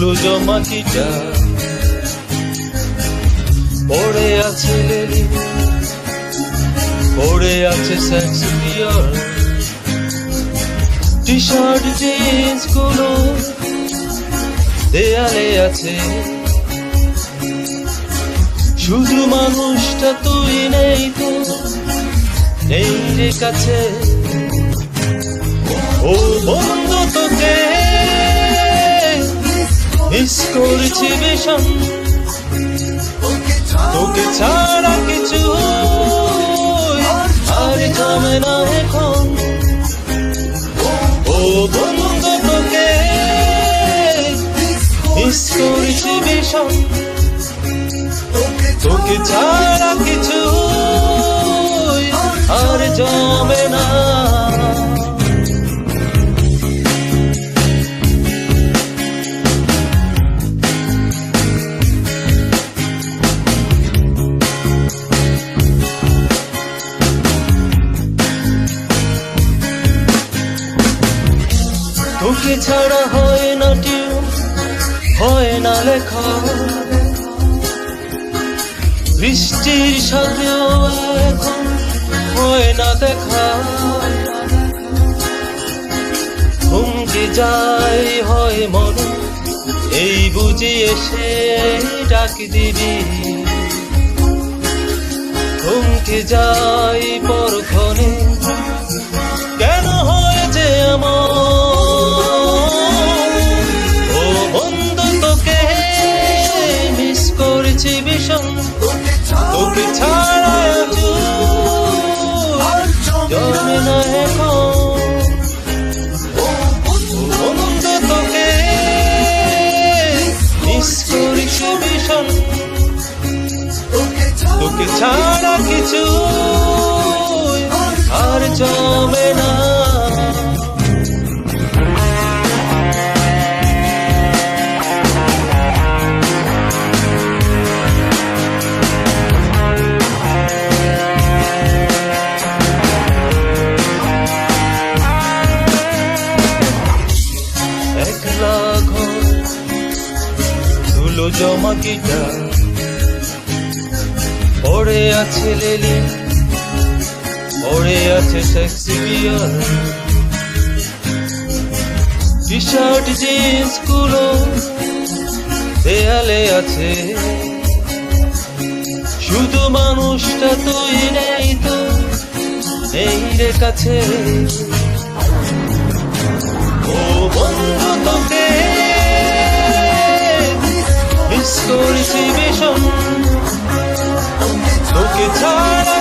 ধুলো জমাটিটা পড়ে আছে লেলি, পড়ে আছে শেক্সপিয়ার, টি শার্ট জিন্স গুলো দেয়ালে আছে। শুধু মানুষটা তুই নেই তো, নেই রে কাছে। ও বন্ধু তোকে মিস করছি ভীষণ, তোকে ছাড়া কিছু আর জমে না এখন। ও বন্ধু তোকে মিস করছি ভীষণ, তোকে ছাড়া কিছু আর জমে না। তোকে ছাড়া হয় না টিউন, হয় না লেখা, বৃষ্টির সাথেও এখন হয় না দেখা। থমকে যাই হয় মনে, এই বুঝি এসে ডাক দিবি। থমকে যাই পরক্ষণে, কেন হয়েছে এমন। ও বন্ধু তোকে মিস করেছি ভীষণ, তোকে ছাড়া জমে না এখন। ও বন্ধু তোকে মিস করেছি ভীষণ, তোকে ছাড়া কিছু আর জমে না। একলা ঘর, ধুলো জমাটিটা পড়ে আছে লেলি, পড়ে আছে শেক্সপিয়ার, টি শার্ট জিন্স গুলো দেয়ালে আছে। শুধু মানুষটা তুই নেই তো, নেই রে কাছে। ও বন্ধু তোকে মিস করেছি ভীষণ, তোকে ছাড়া